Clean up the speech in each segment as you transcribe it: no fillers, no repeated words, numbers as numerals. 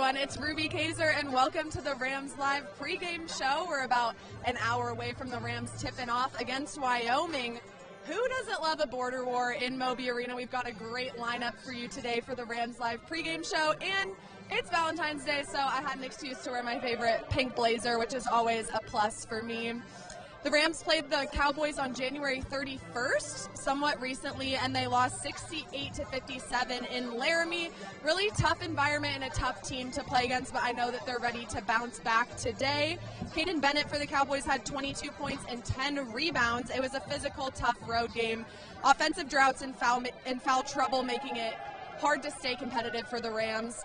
everyone. It's Ruby Kaiser, and welcome to the Rams Live pregame show. We're about an hour away from the Rams tipping off against Wyoming. Who doesn't love a border war in Moby Arena? We've got a great lineup for you today for the Rams Live pregame show, and it's Valentine's Day, so I had an excuse to wear my favorite pink blazer, which is always a plus for me. The Rams played the Cowboys on January 31st, somewhat recently, and they lost 68-57 in Laramie. Really tough environment and a tough team to play against, but I know that they're ready to bounce back today. Caden Bennett for the Cowboys had 22 points and 10 rebounds. It was a physical, tough road game. Offensive droughts and foul trouble making it hard to stay competitive for the Rams.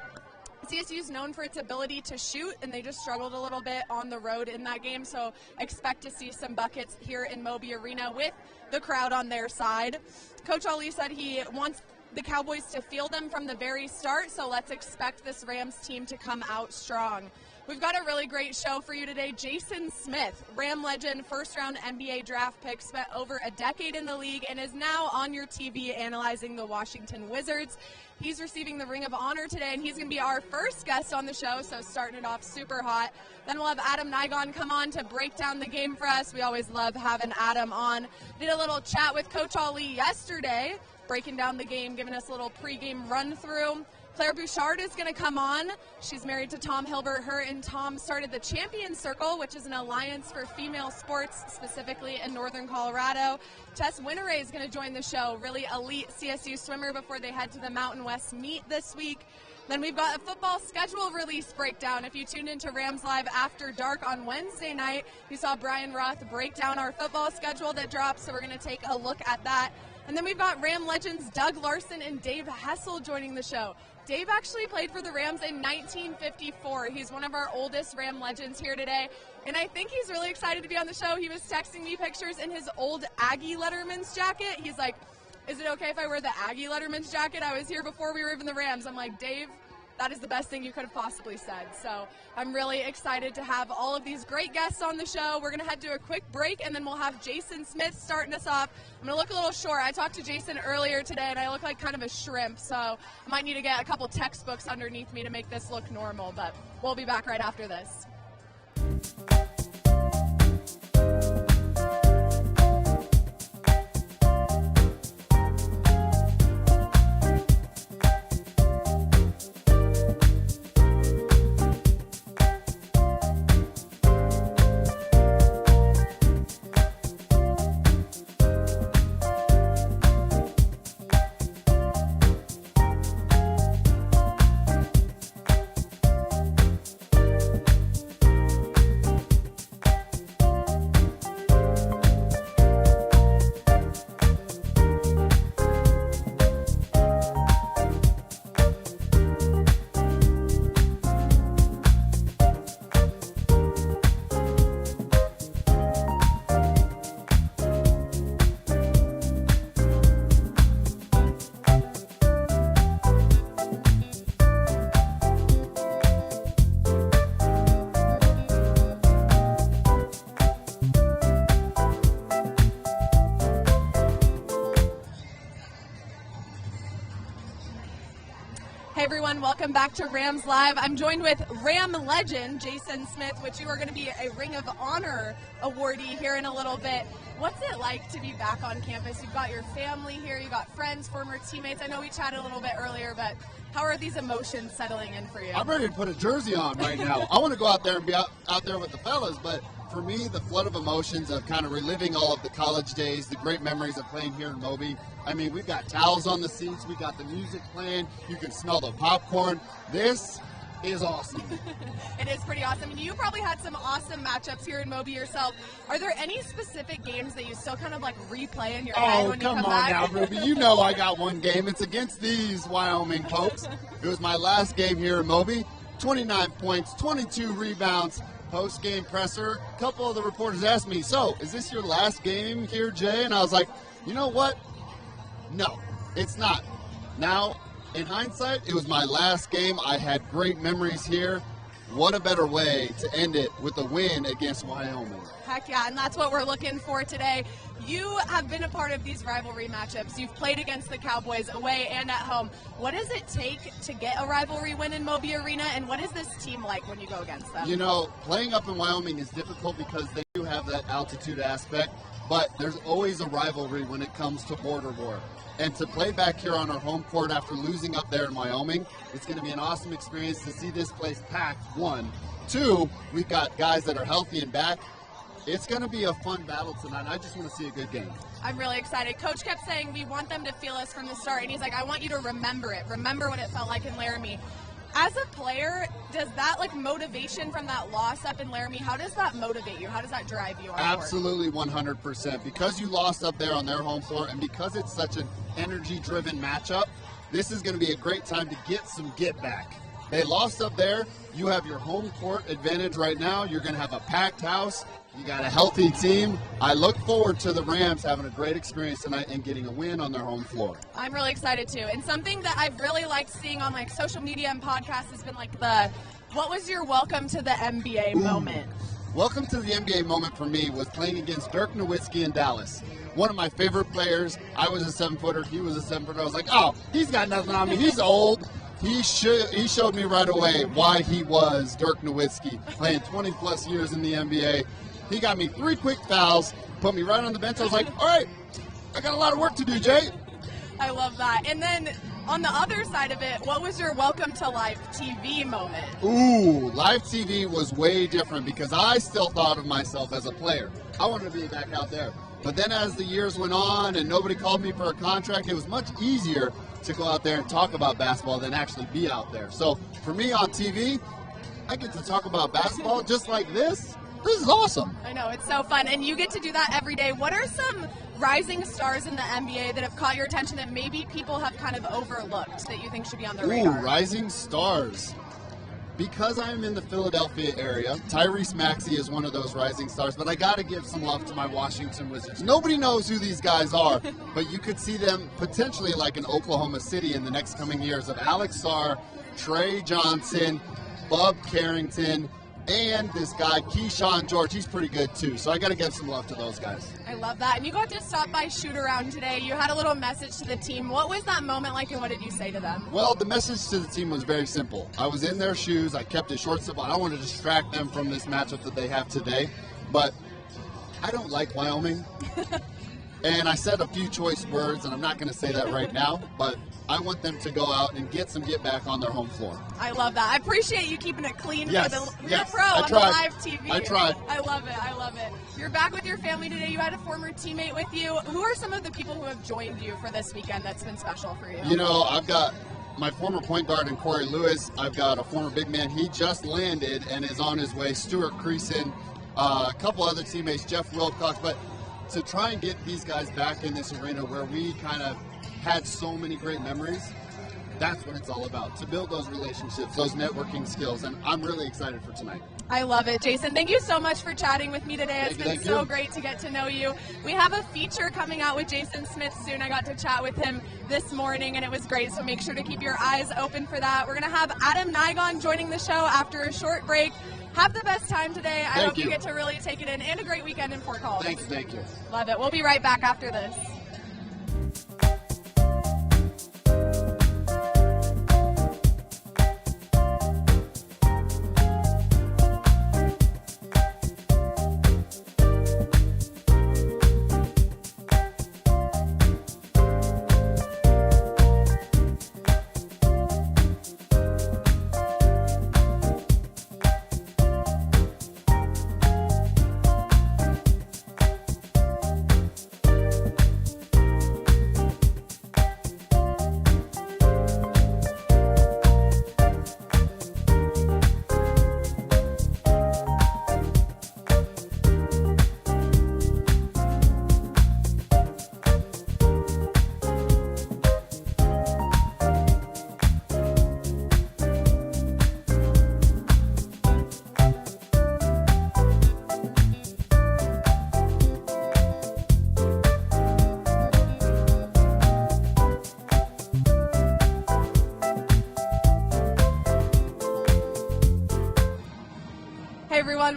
CSU is known for its ability to shoot, and they just struggled a little bit on the road in that game, so expect to see some buckets here in Moby Arena with the crowd on their side. Coach Ali said he wants the Cowboys to feel them from the very start, so let's expect this Rams team to come out strong. We've got a really great show for you today. Jason Smith, Ram legend, first-round NBA draft pick, spent over a decade in the league and is now on your TV analyzing the Washington Wizards. He's receiving the Ring of Honor today, and he's going to be our first guest on the show, so starting it off super hot. Then we'll have Adam Nigon come on to break down the game for us. We always love having Adam on. Did a little chat with Coach Ali yesterday, breaking down the game, giving us a little pregame run-through. Claire Bouchard is going to come on. She's married to Tom Hilbert. Her and Tom started the Champion Circle, which is an alliance for female sports, specifically in northern Colorado. Tess Winteray is going to join the show, really elite CSU swimmer before they head to the Mountain West meet this week. Then we've got a football schedule release breakdown. If you tuned into Rams Live After Dark on Wednesday night, you saw Brian Roth break down our football schedule that drops, so we're going to take a look at that. And then we've got Ram legends Doug Larson and Dave Hessel joining the show. Dave actually played for the Rams in 1954. He's one of our oldest Ram legends here today, and I think he's really excited to be on the show. He was texting me pictures in his old Aggie Letterman's jacket. He's like, is it okay if I wear the Aggie Letterman's jacket? I was here before we were even the Rams. I'm like, Dave, that is the best thing you could have possibly said. So I'm really excited to have all of these great guests on the show. We're going to head to a quick break, and then we'll have Jason Smith starting us off. I'm going to look a little short. I talked to Jason earlier today, and I look like kind of a shrimp, so I might need to get a couple textbooks underneath me to make this look normal, but we'll be back right after this. Hey everyone, welcome back to Rams Live. I'm joined with Ram legend Jason Smith, which you are going to be a Ring of Honor awardee here in a little bit. What's it like to be back on campus? You've got your family here, you've got friends, former teammates. I know we chatted a little bit earlier, but how are these emotions settling in for you? I'm ready to put a jersey on right now. I want to go out there and be out there with the fellas, but for me, the flood of emotions of kind of reliving all of the college days, the great memories of playing here in Moby. I mean, we've got towels on the seats, we got the music playing, you can smell the popcorn. This is awesome. It is pretty awesome. And you probably had some awesome matchups here in Moby yourself. Are there any specific games that you still kind of like replay in your head when you come back? Oh, come on now, Ruby. You know I got one game. It's against these Wyoming folks. It was my last game here in Moby. 29 points, 22 rebounds. Post-game presser, a couple of the reporters asked me, so is this your last game here, Jay? And I was like, you know what? No, it's not. Now, in hindsight, it was my last game. I had great memories here, what a better way to end it with a win against Wyoming. Heck yeah, and that's what we're looking for today. You have been a part of these rivalry matchups. You've played against the Cowboys away and at home. What does it take to get a rivalry win in Moby Arena, and what is this team like when you go against them? You know, playing up in Wyoming is difficult because they do have that altitude aspect, but there's always a rivalry when it comes to border war. And to play back here on our home court after losing up there in Wyoming, it's going to be an awesome experience to see this place packed, one. Two, we've got guys that are healthy and back. It's going to be a fun battle tonight. I just want to see a good game. I'm really excited. Coach kept saying we want them to feel us from the start, and he's like, I want you to remember it. Remember what it felt like in Laramie. As a player, does that motivation from that loss up in Laramie, how does that motivate you? How does that drive you on court? Absolutely 100%. Because you lost up there on their home floor and because it's such an energy-driven matchup, this is going to be a great time to get some get back. They lost up there. You have your home court advantage right now. You're going to have a packed house. You got a healthy team. I look forward to the Rams having a great experience tonight and getting a win on their home floor. I'm really excited too. And something that I've really liked seeing on social media and podcasts has been what was your welcome to the NBA moment? Welcome to the NBA moment for me was playing against Dirk Nowitzki in Dallas. One of my favorite players. I was a 7-footer. He was a 7-footer. I was like, oh, he's got nothing on me. He's old. He showed me right away why he was Dirk Nowitzki, playing 20-plus years in the NBA. He got me 3 quick fouls, put me right on the bench. I was like, all right, I got a lot of work to do, Jay. I love that. And then on the other side of it, what was your welcome to live TV moment? Ooh, live TV was way different because I still thought of myself as a player. I wanted to be back out there. But then as the years went on and nobody called me for a contract, it was much easier to go out there and talk about basketball than actually be out there. So for me on TV, I get to talk about basketball just like this. This is awesome. I know, it's so fun. And you get to do that every day. What are some rising stars in the NBA that have caught your attention that maybe people have kind of overlooked that you think should be on the radar? Ooh, rising stars. Because I'm in the Philadelphia area, Tyrese Maxey is one of those rising stars, but I got to give some love to my Washington Wizards. Nobody knows who these guys are, but you could see them potentially like in Oklahoma City in the next coming years of Alex Sarr, Trey Johnson, Bub Carrington, and this guy, Keyshawn George. He's pretty good too, so I got to give some love to those guys. I love that. And you got to stop by Shoot Around today. You had a little message to the team. What was that moment like, and what did you say to them? Well, the message to the team was very simple. I was in their shoes. I kept it short, simple. I don't want to distract them from this matchup that they have today, but I don't like Wyoming. And I said a few choice words, and I'm not going to say that right now, but I want them to go out and get some get back on their home floor. I love that. I appreciate you keeping it clean yes, for the yes, pro on the live TV. I tried. I love it. I love it. You're back with your family today. You had a former teammate with you. Who are some of the people who have joined you for this weekend that's been special for you? You know, I've got my former point guard in Corey Lewis. I've got a former big man. He just landed and is on his way. Stuart Creason, a couple other teammates, Jeff Wilcox. But to try and get these guys back in this arena where we kind of had so many great memories, that's what it's all about, to build those relationships, those networking skills, and I'm really excited for tonight. I love it. Jason, thank you so much for chatting with me today. It's been so great to get to know you. We have a feature coming out with Jason Smith soon. I got to chat with him this morning, and it was great, so make sure to keep your eyes open for that. We're going to have Adam Nigon joining the show after a short break. Have the best time today. I hope you get to really take it in, and a great weekend in Fort Collins. Thank you. Love it. We'll be right back after this.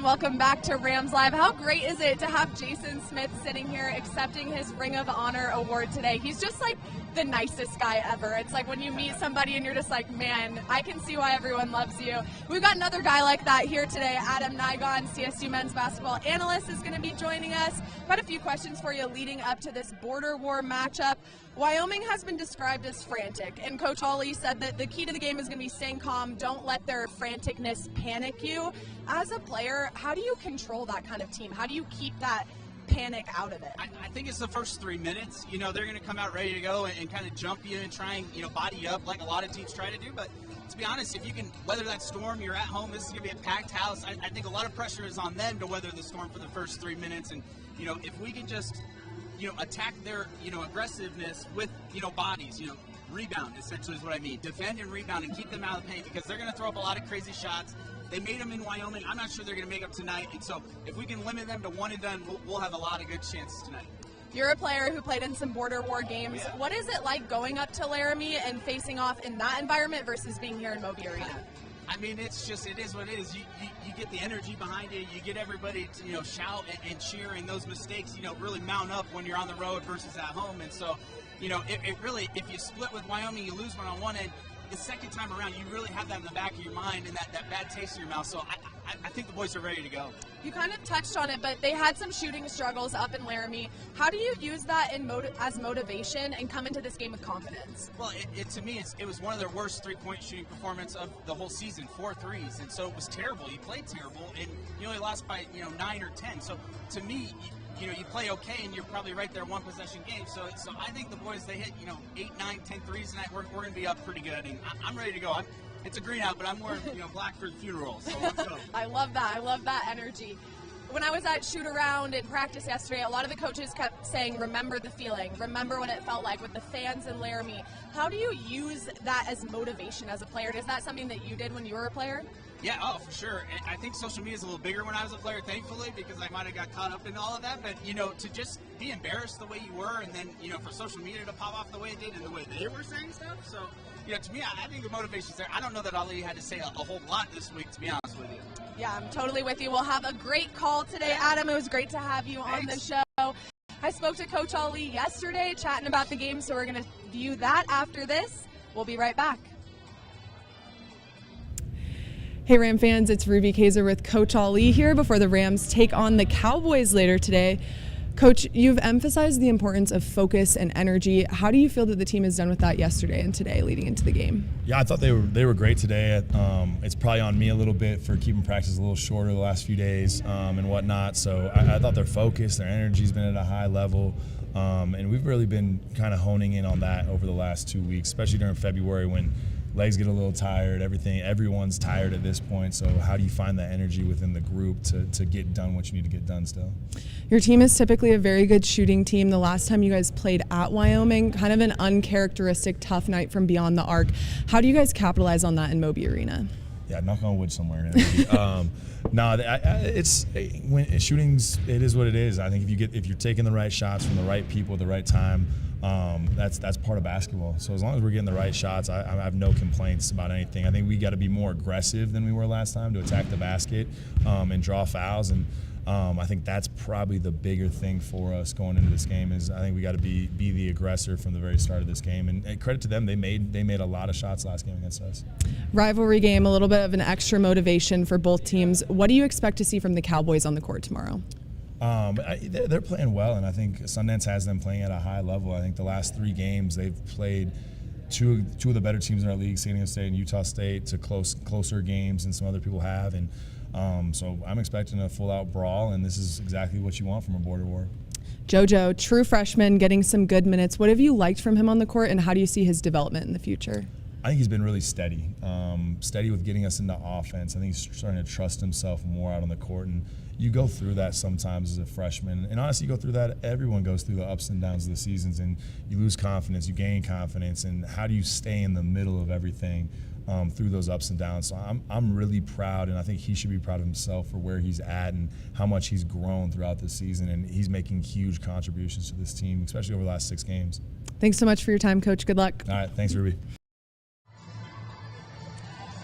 welcome back to Rams Live. How great is it to have Jason Smith sitting here accepting his Ring of Honor award today? He's just like the nicest guy ever. It's like when you meet somebody and you're just like, man, I can see why everyone loves you. We've got another guy like that here today. Adam Nigon, CSU men's basketball analyst, is going to be joining us. Got a few questions for you leading up to this border war matchup. Wyoming has been described as frantic, and Coach Hawley said that the key to the game is going to be staying calm. Don't let their franticness panic you. As a player, how do you control that kind of team? How do you keep that panic out of it? I think it's the first 3 minutes. You know, they're going to come out ready to go and kind of jump you and try and, body you up like a lot of teams try to do. But to be honest, if you can weather that storm, you're at home, this is going to be a packed house. I think a lot of pressure is on them to weather the storm for the first 3 minutes. And, if we can just attack their, aggressiveness with, bodies, rebound essentially is what I mean. Defend and rebound and keep them out of the paint, because they're going to throw up a lot of crazy shots. They made them in Wyoming. I'm not sure they're going to make them tonight. And so if we can limit them to one and done, we'll have a lot of good chances tonight. You're a player who played in some border war games. Yeah. What is it like going up to Laramie and facing off in that environment versus being here in Moby Arena? I mean, it is what it is. You get the energy behind it. You get everybody to, shout and cheer, and those mistakes, really mount up when you're on the road versus at home. And so, it really, if you split with Wyoming, you lose one on one end. The second time around, you really have that in the back of your mind and that bad taste in your mouth. So I think the boys are ready to go. You kind of touched on it, but they had some shooting struggles up in Laramie. How do you use that as motivation and come into this game with confidence? Well, to me, it was one of their worst three-point shooting performance of the whole season, 4 threes. And so it was terrible. You played terrible, and you only lost by 9 or 10. So to me, you play okay, and you're probably right there, one possession game. So I think the boys, they hit 8, 9, 10 threes tonight. We're going to be up pretty good, and I'm ready to go. It's a green out, but I'm wearing black for the funeral. So let's go. I love that. I love that energy. When I was at shoot around in practice yesterday, a lot of the coaches kept saying, remember the feeling, remember what it felt like with the fans in Laramie. How do you use that as motivation as a player? Is that something that you did when you were a player? Yeah, for sure. And I think social media is a little bigger when I was a player, thankfully, because I might have got caught up in all of that. But, to just be embarrassed the way you were, and then, for social media to pop off the way it did and the way they were saying stuff. So, to me, I think the motivation's there. I don't know that Ali had to say a whole lot this week, to be honest with you. Yeah, I'm totally with you. We'll have a great call today, Adam. It was great to have you on the show. I spoke to Coach Ali yesterday, chatting about the game, so we're going to view that after this. We'll be right back. Hey Ram fans, it's Ruby Kaiser with Coach Ali here before the Rams take on the Cowboys later today. Coach, you've emphasized the importance of focus and energy. How do you feel that the team has done with that yesterday and today leading into the game? Yeah, I thought they were great today. It's probably on me a little bit for keeping practice a little shorter the last few days and whatnot. So I thought their focus, their energy's been at a high level. And we've really been kind of honing in on that over the last 2 weeks, especially during February when legs get a little tired, everyone's tired at this point. So how do you find that energy within the group to get done what you need to get done still? Your team is typically a very good shooting team. The last time you guys played at Wyoming, kind of an uncharacteristic tough night from beyond the arc. How do you guys capitalize on that in Moby Arena? Yeah, knock on wood somewhere. When shooting's, it is what it is. I think if you're taking the right shots from the right people at the right time, that's part of basketball. So as long as we're getting the right shots, I have no complaints about anything. I think we got to be more aggressive than we were last time to attack the basket and draw fouls. And I think that's probably the bigger thing for us going into this game. Is I think we got to be the aggressor from the very start of this game. And credit to them, they made a lot of shots last game against us. Rivalry game, a little bit of an extra motivation for both teams. What do you expect to see from the Cowboys on the court tomorrow? They're playing well, and I think Sundance has them playing at a high level. I think the last 3 games they've played two of the better teams in our league, San Diego State and Utah State, to closer games than some other people have. And so I'm expecting a full-out brawl, and this is exactly what you want from a border war. JoJo, true freshman, getting some good minutes. What have you liked from him on the court, and how do you see his development in the future? I think he's been really steady with getting us into offense. I think he's starting to trust himself more out on the court, and you go through that sometimes as a freshman. And honestly, you go through that. Everyone goes through the ups and downs of the seasons, and you lose confidence, you gain confidence, and how do you stay in the middle of everything through those ups and downs? So I'm really proud, and I think he should be proud of himself for where he's at and how much he's grown throughout the season, and he's making huge contributions to this team, especially over the last 6 games. Thanks so much for your time, Coach. Good luck. All right, thanks, Ruby.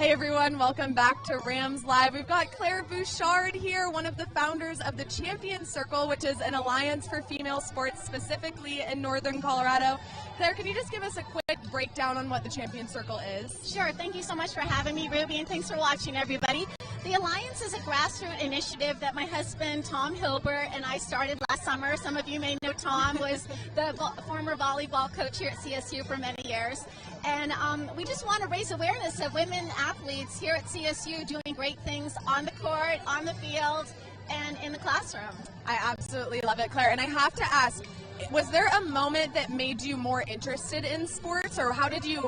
Hey everyone, welcome back to Rams Live. We've got Claire Bouchard here, one of the founders of the Champion Circle, which is an alliance for female sports specifically in Northern Colorado. Claire, can you just give us a quick breakdown on what the Champion Circle is? Sure. Thank you so much for having me, Ruby, and thanks for watching, everybody. The Alliance is a grassroots initiative that my husband, Tom Hilbert, and I started last summer. Some of you may know Tom was the former volleyball coach here at CSU for many years. And we just want to raise awareness of women athletes here at CSU doing great things on the court, on the field, and in the classroom. I absolutely love it, Claire. And I have to ask, was there a moment that made you more interested in sports, or how did you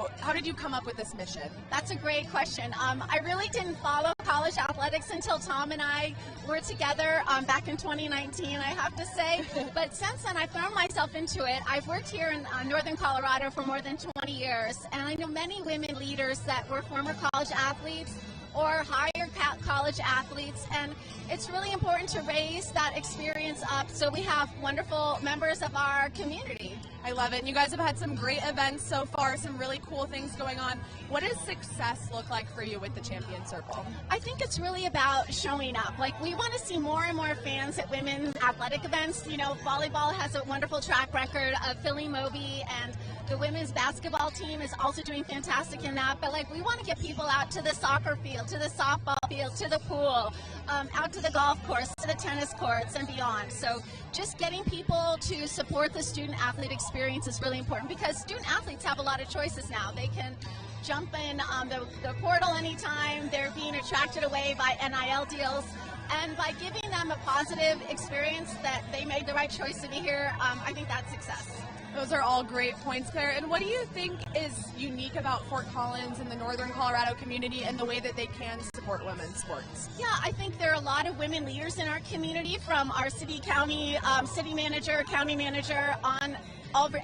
come up with this mission? That's a great question. I really didn't follow college athletics until Tom and I were together back in 2019, I have to say. But since then, I've thrown myself into it. I've worked here in Northern Colorado for more than 20 years, and I know many women leaders that were former college athletes or higher college athletes, and it's really important to raise that experience up so we have wonderful members of our community. I love it. And you guys have had some great events so far, some really cool things going on. What does success look like for you with the Champion Circle? I think it's really about showing up. Like, we want to see more and more fans at women's athletic events. You know, volleyball has a wonderful track record of filling Moby, and the women's basketball team is also doing fantastic in that. But, like, we want to get people out to the soccer field, to the softball field, to the pool, out to the golf course, to the tennis courts, and beyond. So just getting people to support the student-athlete experience is really important, because student-athletes have a lot of choices now. They can jump in the portal anytime. They're being attracted away by NIL deals. And by giving them a positive experience that they made the right choice to be here, I think that's success. Those are all great points, Claire. And what do you think is unique about Fort Collins and the Northern Colorado community and the way that they can support women's sports? Yeah, I think there are a lot of women leaders in our community, from our city, county, city manager, county manager,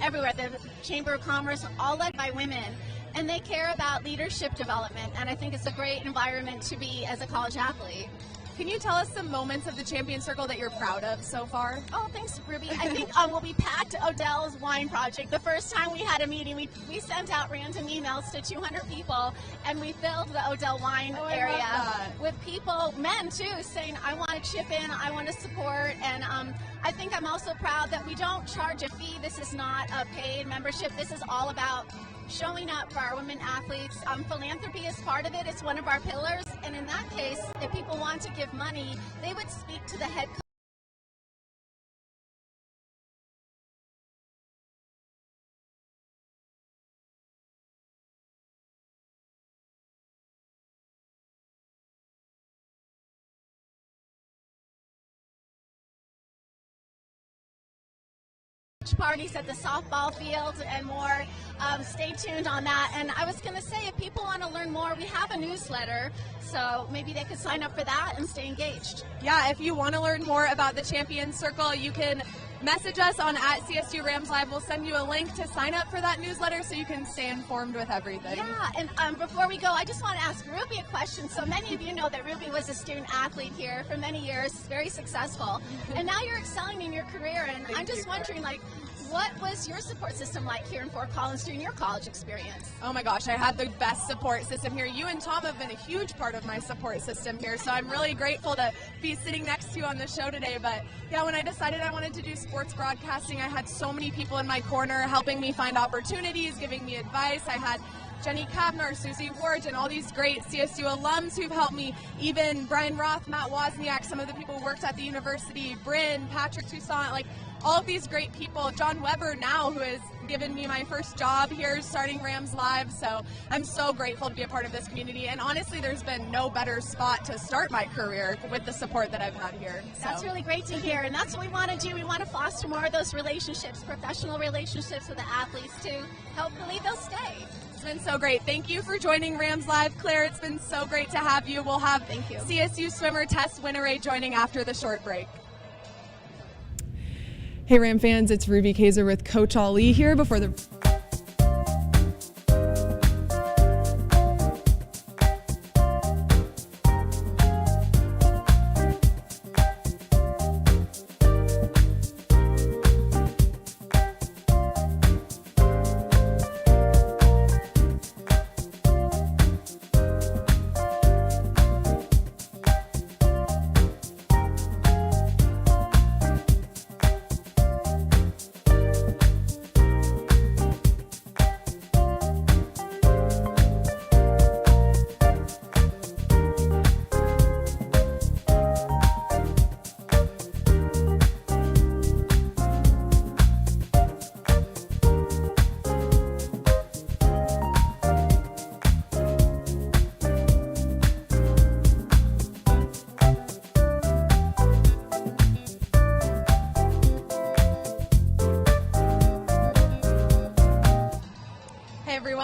everywhere, the Chamber of Commerce, all led by women. And they care about leadership development, and I think it's a great environment to be as a college athlete. Can you tell us some moments of the Champion Circle that you're proud of so far? Oh, thanks, Ruby. I think we packed Odell's wine project. The first time we had a meeting, we sent out random emails to 200 people, and we filled the Odell wine area with people, men too, saying, I want to chip in, I want to support. And I think I'm also proud that we don't charge a fee. This is not a paid membership. This is all about showing up for our women athletes. Philanthropy is part of it. It's one of our pillars. And in that case, if people want to give money, they would speak to the head coach. Parties at the softball field and more. Stay tuned on that. And I was going to say, if people want to learn more, we have a newsletter, so maybe they could sign up for that and stay engaged. Yeah, if you want to learn more about the Champion Circle, you can message us on @CSU Rams Live. We'll send you a link to sign up for that newsletter so you can stay informed with everything. Yeah, and before we go, I just want to ask Ruby a question. So many of you know that Ruby was a student athlete here for many years, very successful, and now you're excelling in your career. And I'm just wondering, like, what was your support system like here in Fort Collins during your college experience? Oh my gosh, I had the best support system here. You and Tom have been a huge part of my support system here, so I'm really grateful to be sitting next to you on the show today. But yeah, when I decided I wanted to do sports broadcasting, I had so many people in my corner helping me find opportunities, giving me advice. I had Jenny Kavner, Susie Ward, and all these great CSU alums who've helped me, even Brian Roth, Matt Wozniak, some of the people who worked at the university, Bryn, Patrick Toussaint, like all of these great people. John Weber now, who has given me my first job here starting Rams Live, so I'm so grateful to be a part of this community. And honestly, there's been no better spot to start my career with the support that I've had here. So. That's really great to hear, and that's what we want to do. We want to foster more of those relationships, professional relationships with the athletes, to hopefully they'll stay. It's been so great. Thank you for joining Rams Live. Claire, it's been so great to have you. We'll have CSU swimmer Tess Winneray joining after the short break. Hey Ram fans, it's Ruby Kaiser with Coach Ali here before the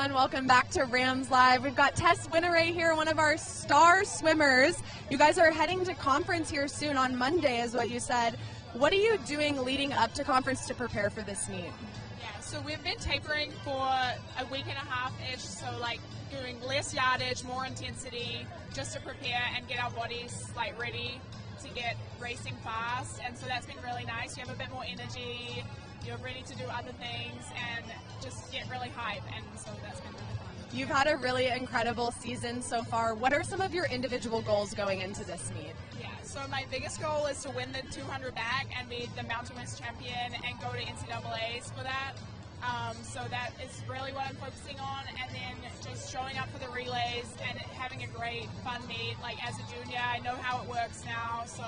everyone. Welcome back to Rams Live. We've got Tess Winneray here, one of our star swimmers. You guys are heading to conference here soon on Monday, is what you said. What are you doing leading up to conference to prepare for this meet? Yeah, so we've been tapering for a week and a half-ish, so like doing less yardage, more intensity, just to prepare and get our bodies like ready to get racing fast. And so that's been really nice. You have a bit more energy, you're ready to do other things and just get really hype, and so that's been really fun. You've had a really incredible season so far. What are some of your individual goals going into this meet? Yeah, so my biggest goal is to win the 200 back and be the Mountain West champion and go to NCAAs for that. So that is really what I'm focusing on, and then just showing up for the relays and having a great fun meet. Like as a junior, I know how it works now, so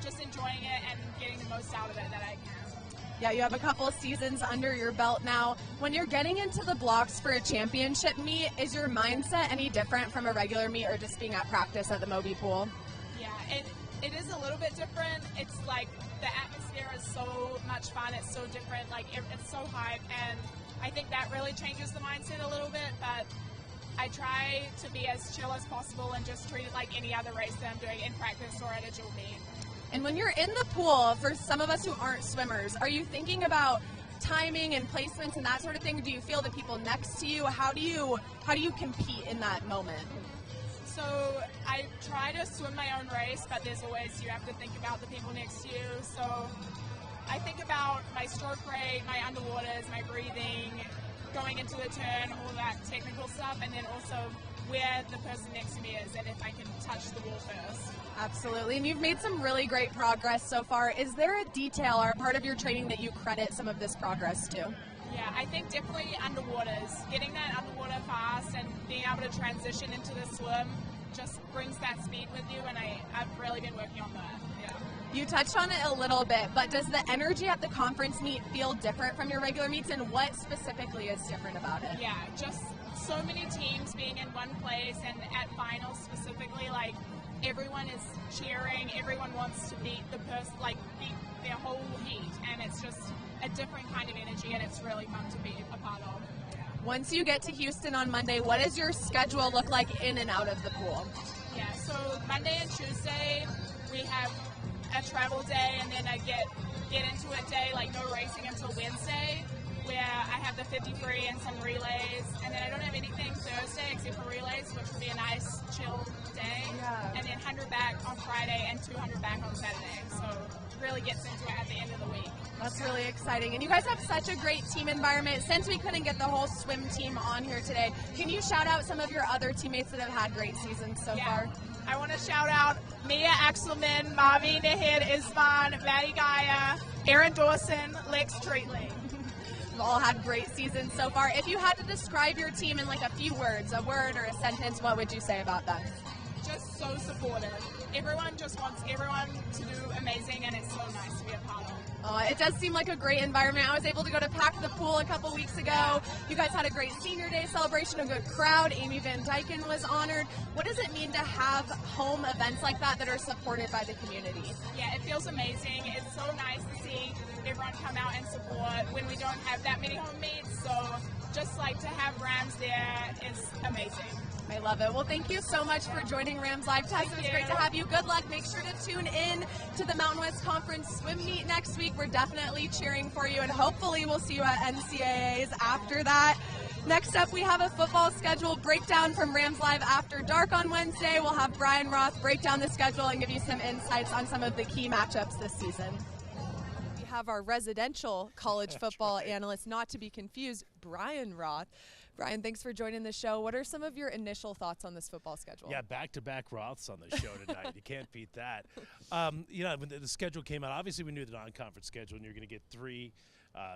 just enjoying it and getting the most out of it that I can. Yeah, you have a couple of seasons under your belt now. When you're getting into the blocks for a championship meet, is your mindset any different from a regular meet or just being at practice at the Moby pool? Yeah, it is a little bit different. It's like the atmosphere is so much fun. It's so different. Like it's so hype, and I think that really changes the mindset a little bit. But I try to be as chill as possible and just treat it like any other race that I'm doing in practice or at a dual meet. And when you're in the pool, for some of us who aren't swimmers, are you thinking about timing and placements and that sort of thing? Do you feel the people next to you? How do you compete in that moment? So I try to swim my own race, but there's always, you have to think about the people next to you. So I think about my stroke rate, my underwaters, my breathing, going into the turn, all that technical stuff, and then also where the person next to me is and if I can touch the wall first. Absolutely, and you've made some really great progress so far. Is there a detail or a part of your training that you credit some of this progress to? Yeah, I think definitely underwaters. Getting that underwater fast and being able to transition into the swim just brings that speed with you, and I've really been working on that. Yeah. You touched on it a little bit, but does the energy at the conference meet feel different from your regular meets, and what specifically is different about it? Yeah, just so many teams being in one place, and at finals specifically, like everyone is cheering, everyone wants to beat the person, like beat their whole heat, and it's just a different kind of energy, and it's really fun to be a part of. Once you get to Houston on Monday, what does your schedule look like in and out of the pool? Yeah, so Monday and Tuesday we have a travel day, and then I get into a day like no racing until Wednesday, where I have the 50 free and some relays, and then I don't have anything Thursday except for relays, which will be a nice chill day, and then 100 back on Friday and 200 back on Saturday, so really gets into it at the end of the week. That's really exciting. And you guys have such a great team environment. Since we couldn't get the whole swim team on here today, can you shout out some of your other teammates that have had great seasons so far? I want to shout out Mia Axelman, Mavi Nahid Isman, Maddie Gaia, Erin Dawson, Lex Treatley. You've all had great seasons so far. If you had to describe your team in like a few words, a word or a sentence, what would you say about them? Just so supportive. Everyone just wants everyone to do amazing, and it's so nice to be a part of. It does seem like a great environment. I was able to go to Pack the Pool a couple weeks ago. You guys had a great Senior Day celebration, a good crowd. Amy Van Dyken was honored. What does it mean to have home events like that are supported by the community? Yeah, it feels amazing. It's so nice to see everyone come out and support when we don't have that many home meets. So just like to have Rams there is amazing. I love it. Well, thank you so much for joining Rams Live, Tess. It was great to have you. Good luck. Make sure to tune in to the Mountain West Conference swim meet next week. We're definitely cheering for you, and hopefully we'll see you at NCAAs after that. Next up, we have a football schedule breakdown from Rams Live After Dark on Wednesday. We'll have Brian Roth break down the schedule and give you some insights on some of the key matchups this season. We have our residential college football analyst, not to be confused, Brian Roth. Brian, thanks for joining the show. What are some of your initial thoughts on this football schedule? Yeah, back-to-back Roths on the show tonight. You can't beat that. When the schedule came out, obviously we knew the non-conference schedule, and you're going to get 3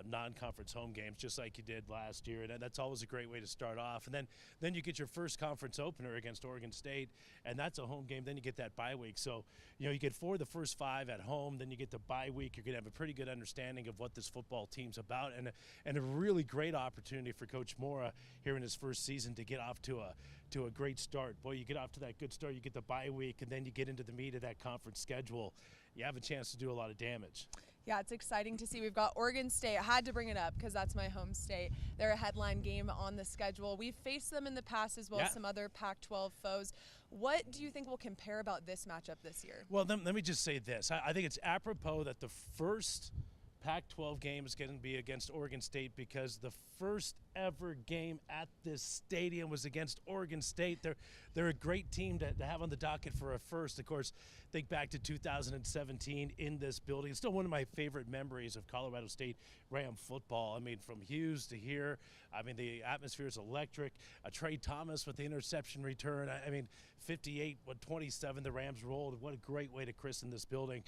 non-conference home games just like you did last year, and that's always a great way to start off. And then you get your first conference opener against Oregon State, and that's a home game. Then you get that bye week. So, you get 4 of the first 5 at home. Then you get the bye week. You're going to have a pretty good understanding of what this football team's about, and a really great opportunity for Coach Mora here in his first season to get off to a great start. Boy, you get off to that good start. You get the bye week, and then you get into the meat of that conference schedule. You have a chance to do a lot of damage. Yeah, it's exciting to see. We've got Oregon State. I had to bring it up because that's my home state. They're a headline game on the schedule. We've faced them in the past as well as some other Pac-12 foes. What do you think will compare about this matchup this year? Well, let me just say this. I think it's apropos that the first Pac-12 game is going to be against Oregon State because the first ever game at this stadium was against Oregon State. They're a great team to have on the docket for a first. Of course, think back to 2017 in this building. It's still one of my favorite memories of Colorado State Ram football. I mean, from Hughes to here, I mean, the atmosphere is electric. Trey Thomas with the interception return. I mean, 58-27, the Rams rolled. What a great way to christen this building.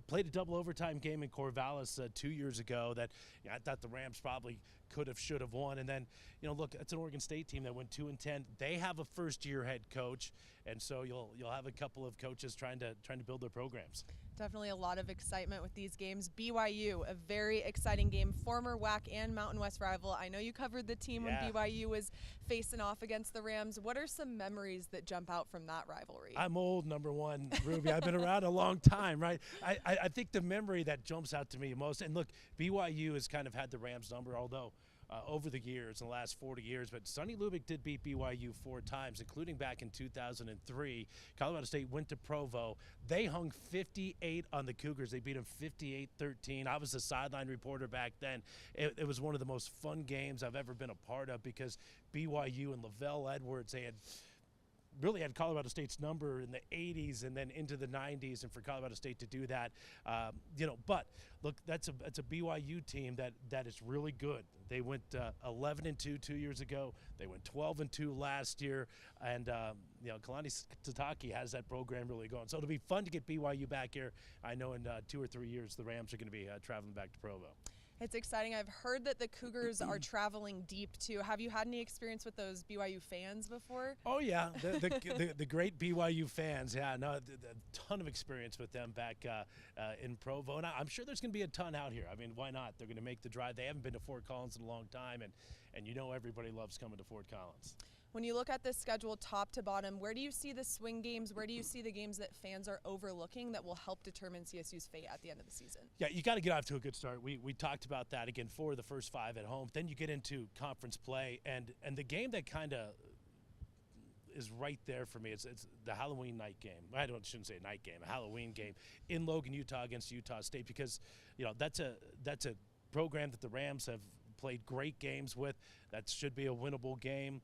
Played a double overtime game in Corvallis 2 years ago that I thought the Rams probably could have, should have won. And then, look, it's an Oregon State team that went 2-10. They have a first-year head coach, and so you'll have a couple of coaches trying to build their programs. Definitely a lot of excitement with these games. BYU, a very exciting game. Former WAC and Mountain West rival. I know you covered the team when BYU was facing off against the Rams. What are some memories that jump out from that rivalry? I'm old, number one, Ruby. I've been around a long time, right? I think the memory that jumps out to me most, and look, BYU has kind of had the Rams number, although over the years, in the last 40 years. But Sonny Lubick did beat BYU 4 times, including back in 2003. Colorado State went to Provo. They hung 58 on the Cougars. They beat them 58-13. I was a sideline reporter back then. It was one of the most fun games I've ever been a part of because BYU and Lavelle Edwards, they had really had Colorado State's number in the 80s and then into the 90s, and for Colorado State to do that, but look, that's a BYU team that is really good. They went 11-2 2 years ago. They went 12-2 last year, and Kalani Sitake has that program really going. So it'll be fun to get BYU back here. I know in 2 or 3 years the Rams are going to be traveling back to Provo. It's exciting. I've heard that the Cougars are traveling deep, too. Have you had any experience with those BYU fans before? Oh, yeah. The great BYU fans. Yeah, no, a ton of experience with them back in Provo. And I'm sure there's going to be a ton out here. I mean, why not? They're going to make the drive. They haven't been to Fort Collins in a long time, and everybody loves coming to Fort Collins. When you look at this schedule top to bottom, where do you see the swing games? Where do you see the games that fans are overlooking that will help determine CSU's fate at the end of the season? Yeah, you got to get off to a good start. We talked about that again for the first 5 at home. Then you get into conference play, and the game that kind of is right there for me. It's the Halloween night game. Shouldn't say night game, a Halloween game in Logan, Utah against Utah State because that's a program that the Rams have played great games with. That should be a winnable game,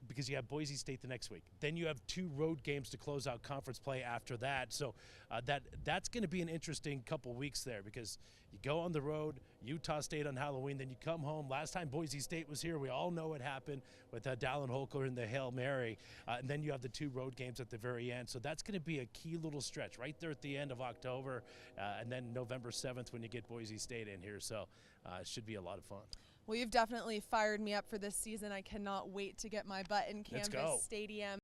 because you have Boise State the next week. Then you have 2 road games to close out conference play after that. So that's going to be an interesting couple weeks there because you go on the road, Utah State on Halloween, then you come home. Last time Boise State was here, we all know what happened with Dallin Holker and the Hail Mary. And then you have the 2 road games at the very end. So that's going to be a key little stretch right there at the end of October, and then November 7th when you get Boise State in here. So it should be a lot of fun. Well, you've definitely fired me up for this season. I cannot wait to get my butt in Canvas Stadium.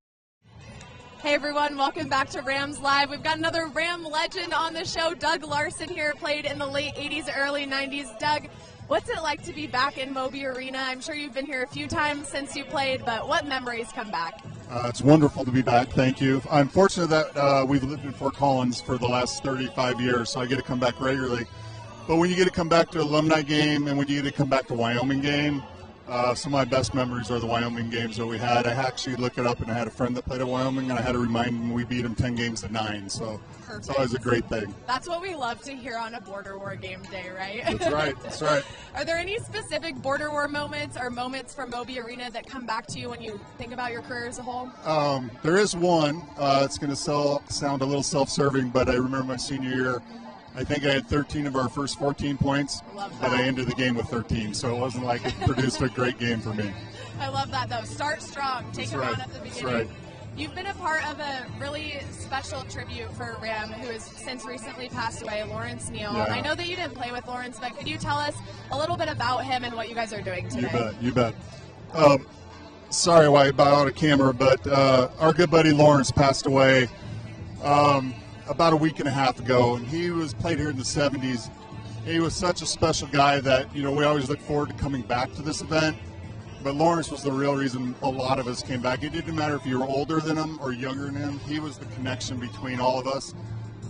Hey, everyone. Welcome back to Rams Live. We've got another Ram legend on the show. Doug Larson here, played in the late 80s, early 90s. Doug, what's it like to be back in Moby Arena? I'm sure you've been here a few times since you played, but what memories come back? It's wonderful to be back. Thank you. I'm fortunate that we've lived in Fort Collins for the last 35 years, so I get to come back regularly. But when you get to come back to alumni game and when you get to come back to Wyoming game, some of my best memories are the Wyoming games that we had. I actually looked it up, and I had a friend that played at Wyoming, and I had to remind him we beat him 10 games to 9. So it's always a great thing. That's what we love to hear on a Border War game day, right? That's right. That's right. Are there any specific Border War moments or moments from Moby Arena that come back to you when you think about your career as a whole? There is one. It's going to sound a little self-serving, but I remember my senior year. I think I had 13 of our first 14 points, but I ended the game with 13, so it wasn't like it produced a great game for me. I love that, though. Start strong. Take them out at the beginning. That's right. You've been a part of a really special tribute for Ram, who has since recently passed away, Lawrence Neal. Yeah. I know that you didn't play with Lawrence, but could you tell us a little bit about him and what you guys are doing today? You bet. Sorry why I bowed out of camera, but our good buddy Lawrence passed away about a week and a half ago, and he was played here in the 70s. He was such a special guy that, we always look forward to coming back to this event. But Lawrence was the real reason a lot of us came back. It didn't matter if you were older than him or younger than him. He was the connection between all of us.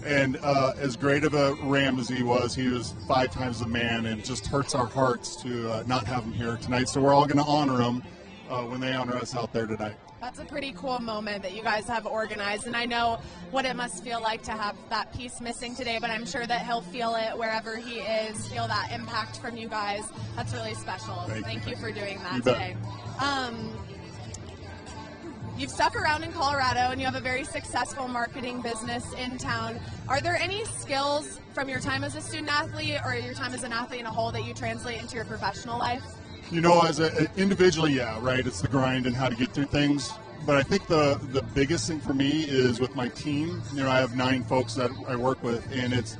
And as great of a Ram as he was 5 times the man, and it just hurts our hearts to not have him here tonight. So we're all going to honor him when they honor us out there tonight. That's a pretty cool moment that you guys have organized, and I know what it must feel like to have that piece missing today, but I'm sure that he'll feel it wherever he is, feel that impact from you guys. That's really special. Thank you for doing that today. You've stuck around in Colorado, and you have a very successful marketing business in town. Are there any skills from your time as a student athlete or your time as an athlete in a whole that you translate into your professional life? You know, individually, yeah, right. It's the grind and how to get through things. But I think the biggest thing for me is with my team. You know, I have 9 folks that I work with, and it's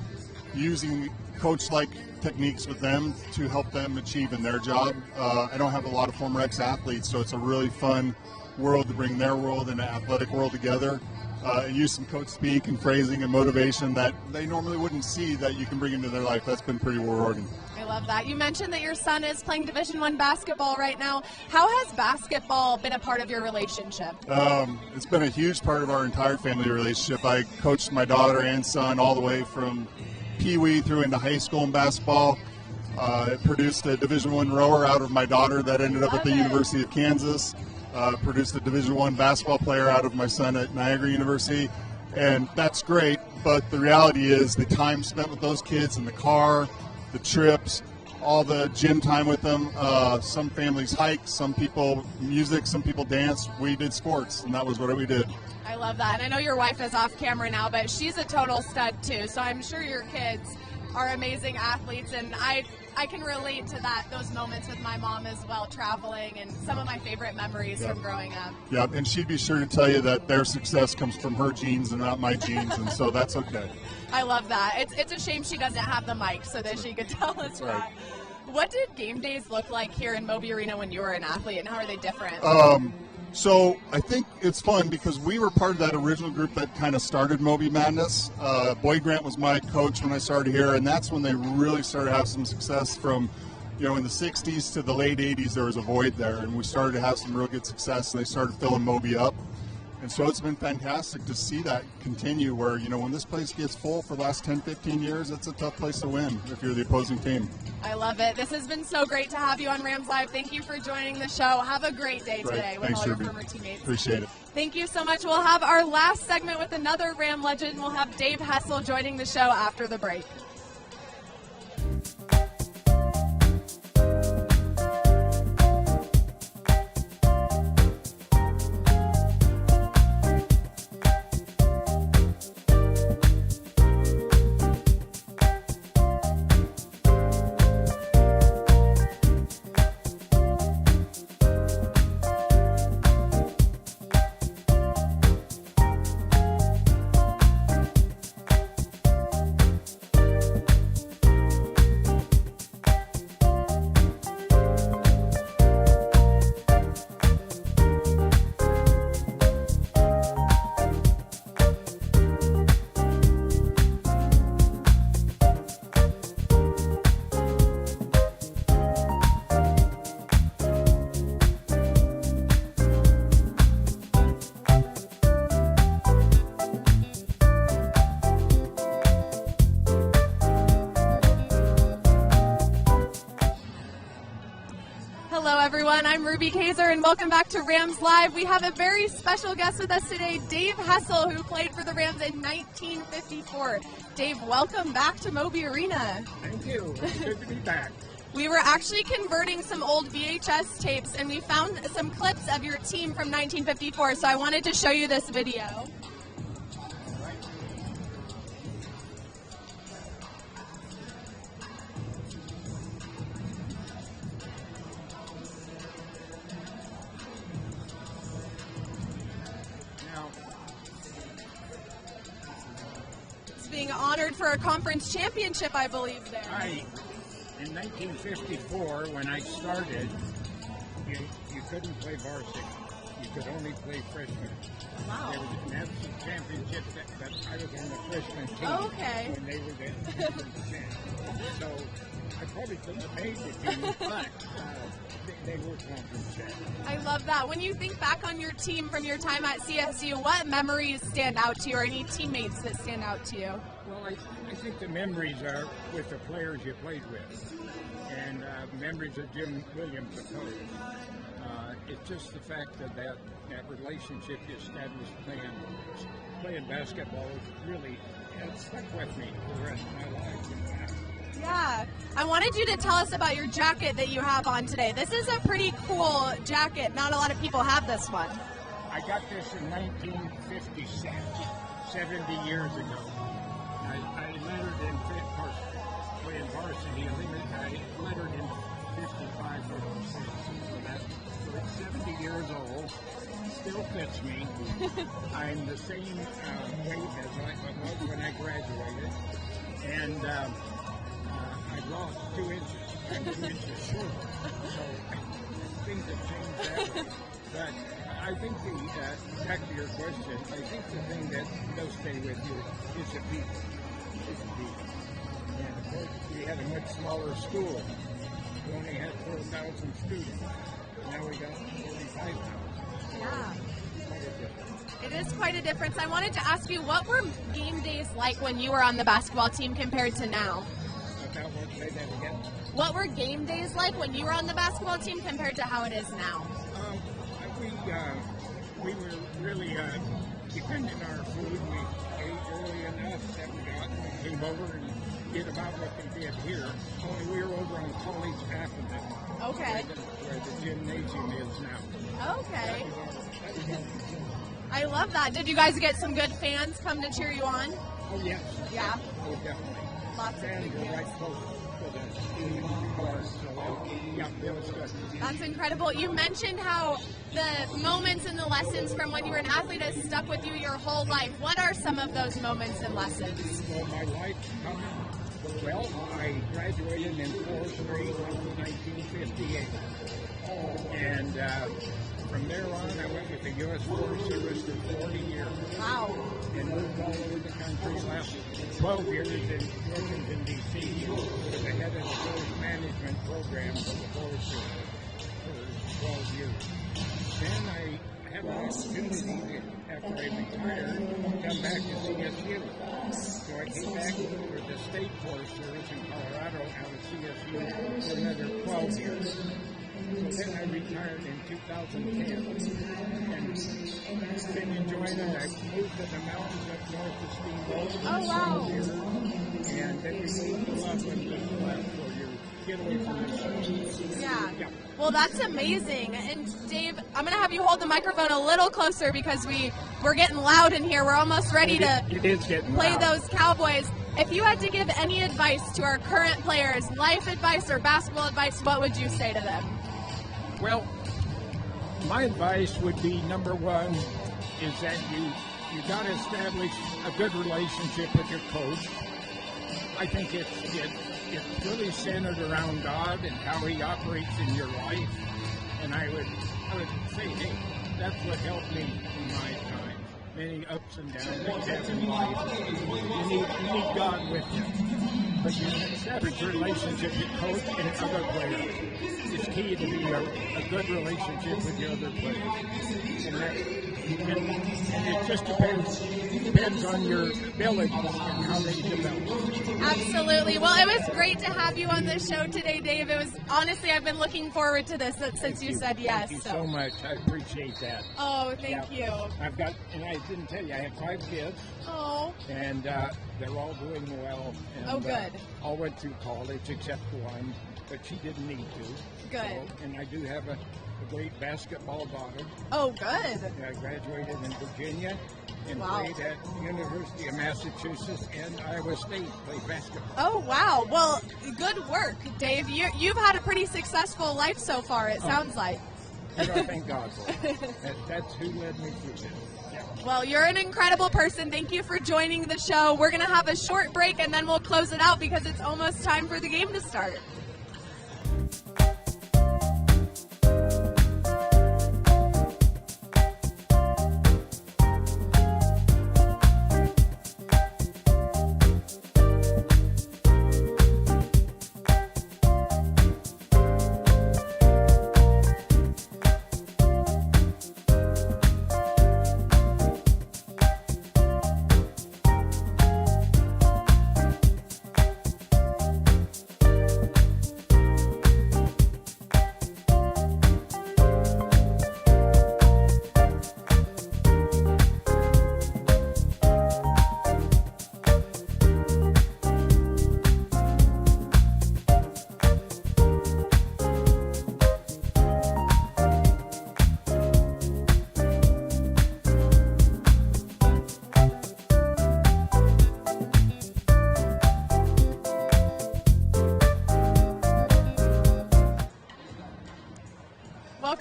using coach-like techniques with them to help them achieve in their job. I don't have a lot of former ex-athletes, so it's a really fun world to bring their world and the athletic world together. And use some coach speak and phrasing and motivation that they normally wouldn't see that you can bring into their life. That's been pretty rewarding. I love that. You mentioned that your son is playing Division I basketball right now. How has basketball been a part of your relationship? It's been a huge part of our entire family relationship. I coached my daughter and son all the way from Pee Wee through into high school in basketball. Produced a Division I rower out of my daughter that ended up at the University of Kansas. Produced a Division I basketball player out of my son at Niagara University, and that's great, but the reality is the time spent with those kids in the car, the trips, all the gym time with them. Some families hike, some people music, some people dance. We did sports, and that was what we did. I love that, and I know your wife is off camera now, but she's a total stud too, so I'm sure your kids are amazing athletes, and I can relate to those moments with my mom as well, traveling, and some of my favorite memories from growing up. Yeah, and she'd be sure to tell you that their success comes from her genes and not my genes, and so that's okay. I love that. It's a shame she doesn't have the mic so that she could tell us that. What did game days look like here in Moby Arena when you were an athlete, and how are they different? So I think it's fun because we were part of that original group that kind of started Moby Madness. Boyd Grant was my coach when I started here, and that's when they really started to have some success from, you know, in the 60s to the late 80s, there was a void there, and we started to have some real good success, and they started filling Moby up. And so it's been fantastic to see that continue where, you know, when this place gets full for the last 10, 15 years, it's a tough place to win if you're the opposing team. I love it. This has been so great to have you on Rams Live. Thank you for joining the show. Have a great day today with all your former teammates. Appreciate it. Thank you so much. We'll have our last segment with another Ram legend. We'll have Dave Hessel joining the show after the break. Everyone, I'm Ruby Kaiser, and welcome back to Rams Live. We have a very special guest with us today, Dave Hessel, who played for the Rams in 1954. Dave, welcome back to Moby Arena. Thank you. It's good to be back. We were actually converting some old VHS tapes, and we found some clips of your team from 1954, so I wanted to show you this video. Being honored for a conference championship, I believe, there. In 1954, when I started, you couldn't play varsity. You could only play freshmen. Wow. There was a national championship that I was on the freshman team Okay. when they were there. So I probably couldn't have made the team, but they were conference champions. I love that. When you think back on your team from your time at CSU, what memories stand out to you, or any teammates that stand out to you? Well, I think the memories are with the players you played with, and memories of Jim Williams, the coach. It's just the fact that relationship you established playing basketball is really, it stuck with me for the rest of my life. Yeah. I wanted you to tell us about your jacket that you have on today. This is a pretty cool jacket. Not a lot of people have this one. I got this in 1956, 70 years ago. I lettered in playing varsity. I lettered in 55 or 56. So it's 70 years old. Still fits me. I'm the same weight as I was when I graduated. And I lost 2 inches. I'm 2 inches shorter. So things have changed that way. But I think back to your question, I think the thing that does stay with you is the people. It's the people. And of course, we had a much smaller school. We only had 4,000 students. Now we got 45,000. Yeah. Quite a difference. It is quite a difference. I wanted to ask you, what were game days like when you were on the basketball team compared to now? About what, say that again? What were game days like when you were on the basketball team compared to how it is now? We were really dependent on our food. We ate early enough that we came over and did about what they did here. Only we were over on College Avenue. Okay. Where the gymnasium is now. Okay. That was our I love that. Did you guys get some good fans come to cheer you on? Oh, yes. Yeah. Oh, definitely. Lots of Fans big were fans. right close to the team cars. So, yeah, it was good. That's incredible. You mentioned how the moments and the lessons from when you were an athlete has stuck with you your whole life. What are some of those moments and lessons? Well, my life, well, I graduated in forestry in 1958. And from there on, I went with the U.S. Forest Service for 40 years. Wow. And moved all over the country. Last 12 years in Washington, D.C. was the head of the forest management program for the Forest Service for 12 years. Then I had an opportunity after I retired to come back to CSU. So I came back for the State Forest Service in Colorado out of CSU for another 12 years. So then I retired in 2010 and been enjoying it. I moved to the mountains up north of Steamboat. Oh, wow. And then we moved to Loveland left for your get away from the sun. Yeah. Well, that's amazing. And Dave, I'm going to have you hold the microphone a little closer because we're getting loud in here. We're almost ready to It is getting play loud. those Cowboys. If you had to give any advice to our current players, life advice or basketball advice, what would you say to them? Well, my advice would be, number one, is that you got to establish a good relationship with your coach. I think it's really centered around God and how He operates in your life. And I would say, hey, that's what helped me in my time. Many ups and downs that you have in life. You need God with you. But you establish a relationship with coach and other players. It's key to be a good relationship with the other players. And it just depends on your ability and how they develop. Absolutely. Well, it was great to have you on the show today, Dave. It was honestly, I've been looking forward to this since you said yes. Thank you so much. I appreciate that. Oh, thank you. I've got, and I didn't tell you, I have 5 kids. Oh. And they're all doing well. And, Oh, good. All went through college except one, but she didn't need to. Good. So, and I do have a great basketball daughter. Oh, good. I graduated in Virginia and played at the University of Massachusetts and Iowa State, played basketball. Oh, wow. Well, good work, Dave. You've had a pretty successful life so far, it sounds like. I thank God for it. That's who led me through this. Yeah. Well, you're an incredible person. Thank you for joining the show. We're going to have a short break, and then we'll close it out because it's almost time for the game to start.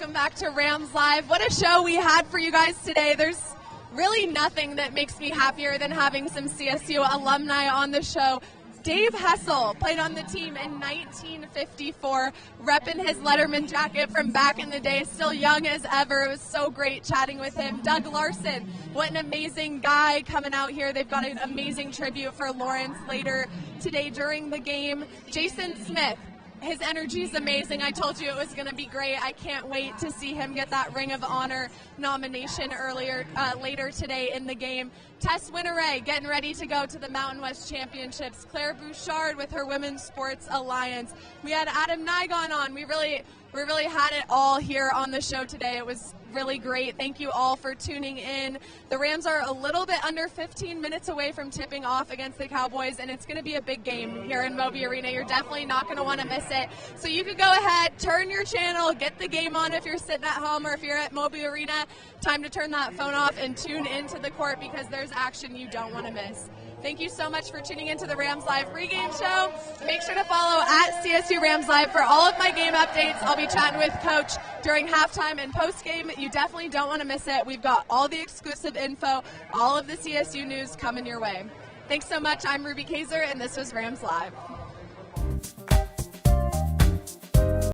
Welcome back to Rams Live. What a show we had for you guys today. There's really nothing that makes me happier than having some CSU alumni on the show. Dave Hessel played on the team in 1954, repping his Letterman jacket from back in the day, still young as ever. It was so great chatting with him. Doug Larson, what an amazing guy coming out here. They've got an amazing tribute for Lawrence later today during the game. Jason Smith, his energy is amazing. I told you it was going to be great. I can't wait to see him get that Ring of Honor nomination later today in the game. Tess Winteray getting ready to go to the Mountain West Championships. Claire Bouchard with her Women's Sports Alliance. We had Adam Nigon on. We really had it all here on the show today. It was really great. Thank you all for tuning in. The Rams are a little bit under 15 minutes away from tipping off against the Cowboys, and it's going to be a big game here in Moby Arena. You're definitely not going to want to miss it. So you can go ahead, turn your channel, get the game on if you're sitting at home or if you're at Moby Arena. Time to turn that phone off and tune into the court because there's action you don't want to miss. Thank you so much for tuning into the Rams Live pregame show. Make sure to follow at CSU Rams Live for all of my game updates. I'll be chatting with Coach during halftime and postgame. You definitely don't want to miss it. We've got all the exclusive info, all of the CSU news coming your way. Thanks so much. I'm Ruby Kaiser, and this was Rams Live.